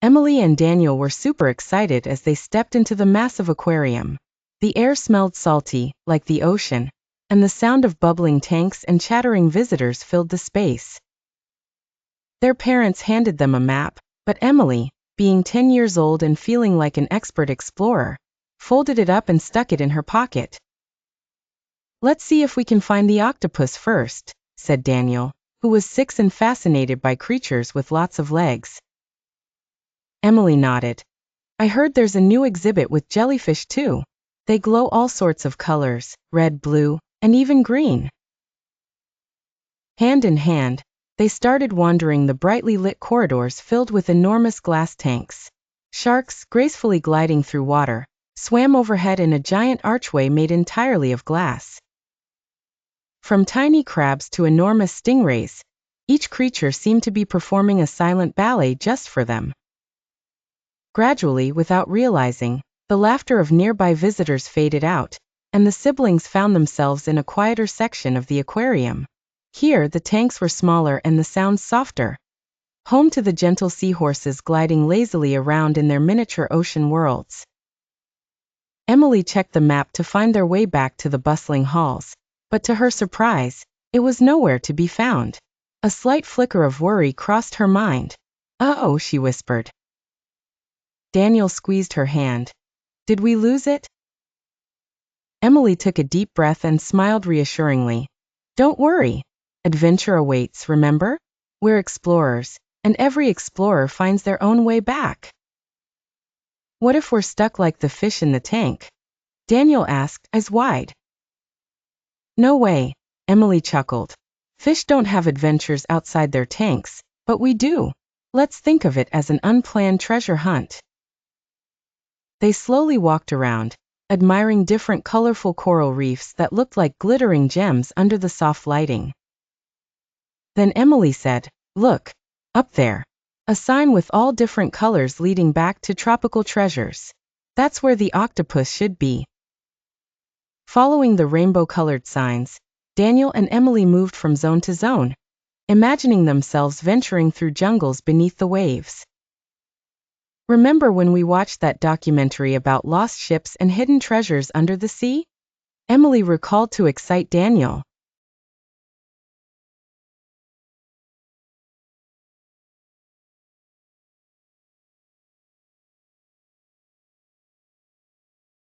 Emily and Daniel were super excited as they stepped into the massive aquarium. The air smelled salty, like the ocean, and the sound of bubbling tanks and chattering visitors filled the space. Their parents handed them a map, but Emily, being 10 years old and feeling like an expert explorer, folded it up and stuck it in her pocket. "Let's see if we can find the octopus first," said Daniel, who was 6 and fascinated by creatures with lots of legs. Emily nodded. "I heard there's a new exhibit with jellyfish too. They glow all sorts of colors, red, blue, and even green." Hand in hand, they started wandering the brightly lit corridors filled with enormous glass tanks. Sharks, gracefully gliding through water, swam overhead in a giant archway made entirely of glass. From tiny crabs to enormous stingrays, each creature seemed to be performing a silent ballet just for them. Gradually, without realizing, the laughter of nearby visitors faded out, and the siblings found themselves in a quieter section of the aquarium. Here, the tanks were smaller and the sounds softer, home to the gentle seahorses gliding lazily around in their miniature ocean worlds. Emily checked the map to find their way back to the bustling halls, but to her surprise, it was nowhere to be found. A slight flicker of worry crossed her mind. "Uh-oh," she whispered. Daniel squeezed her hand. "Did we lose it?" Emily took a deep breath and smiled reassuringly. "Don't worry. Adventure awaits, remember? We're explorers, and every explorer finds their own way back." "What if we're stuck like the fish in the tank?" Daniel asked, eyes wide. "No way," Emily chuckled. "Fish don't have adventures outside their tanks, but we do. Let's think of it as an unplanned treasure hunt." They slowly walked around, admiring different colorful coral reefs that looked like glittering gems under the soft lighting. Then Emily said, "Look, up there. A sign with all different colors leading back to tropical treasures. That's where the octopus should be." Following the rainbow-colored signs, Daniel and Emily moved from zone to zone, imagining themselves venturing through jungles beneath the waves. "Remember when we watched that documentary about lost ships and hidden treasures under the sea?" Emily recalled to excite Daniel.